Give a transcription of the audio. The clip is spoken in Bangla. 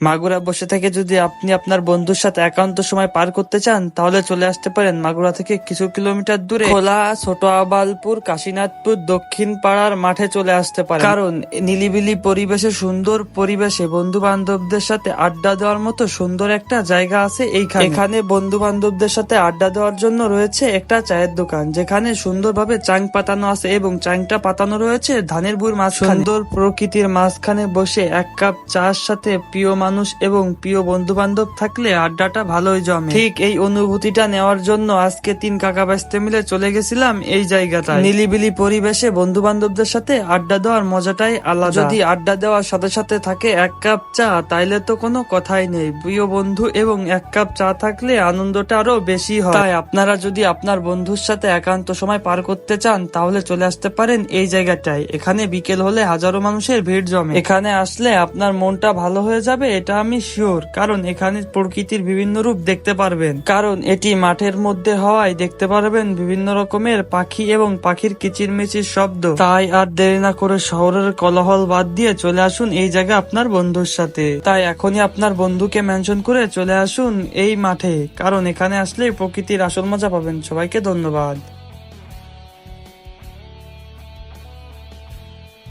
মাগুরা বসে থেকে যদি আপনি আপনার বন্ধুর সাথে একান্ত সময় পার করতে চান, তাহলে চলে আসতে পারেন মাগুরা থেকে কিছু কিলোমিটার দূরে খোলা ছোট আবালপুর কাশীনাথপুর দক্ষিণ পাড়ার মাঠে চলে আসতে পারেন। কারণ নিলিবিলি পরিবেশে, সুন্দর পরিবেশে বন্ধু বান্ধবদের সাথে আড্ডা দেওয়ার মতো সুন্দর একটা জায়গা আছে এইখানে। এখানে বন্ধু বান্ধবদের সাথে আড্ডা দেওয়ার জন্য রয়েছে একটা চায়ের দোকান, যেখানে সুন্দরভাবে চাং পাতানো আছে এবং চাংটা পাতানো রয়েছে ধানের বুর মাঝখানে। সুন্দর প্রকৃতির মাঝখানে বসে এক কাপ চার সাথে প্রিয় মানুষ এবং প্রিয় বন্ধু বান্ধব থাকলে আড্ডাটা ভালোই জমে। ঠিক এই অনুভূতিটা নেওয়ার জন্য আজকে তিন কাকা বাঁচতে মিলে চলে গেছিলাম এই জায়গাটায়। নিলিবিলি পরিবেশে বন্ধু বান্ধবদের সাথে আড্ডা দেওয়ার মজাটাই আলাদা। যদি আড্ডা দেওয়ার সাথে সাথে থাকে এক কাপ চা, তাইলে তো কোনো কথাই নেই। প্রিয় বন্ধু এবং এক কাপ চা থাকলে আনন্দটা আরো বেশি হয়। তাই আপনারা যদি আপনার বন্ধুর সাথে একান্ত সময় পার করতে চান, তাহলে চলে আসতে পারেন এই জায়গাটায়। এখানে বিকেল হলে হাজারো মানুষের ভিড় জমে। এখানে আসলে আপনার মনটা ভালো হয়ে যাবে, এটা আমি শিওর। কারণ এখানে প্রকৃতির বিভিন্ন রূপ দেখতে পারবেন। কারণ এটি মাঠের মধ্যে হওয়ায় দেখতে পারবেন বিভিন্ন রকমের পাখি এবং পাখির কিচিরমিচির শব্দ। তাই আর দেরি না করে শহরের কোলাহল বাদ দিয়ে চলে আসুন এই জায়গা আপনার বন্ধুর সাথে। তাই এখনই আপনার বন্ধুকে মেনশন করে চলে আসুন এই মাঠে, কারণ এখানে আসলে প্রকৃতির আসল মজা পাবেন। সবাইকে ধন্যবাদ।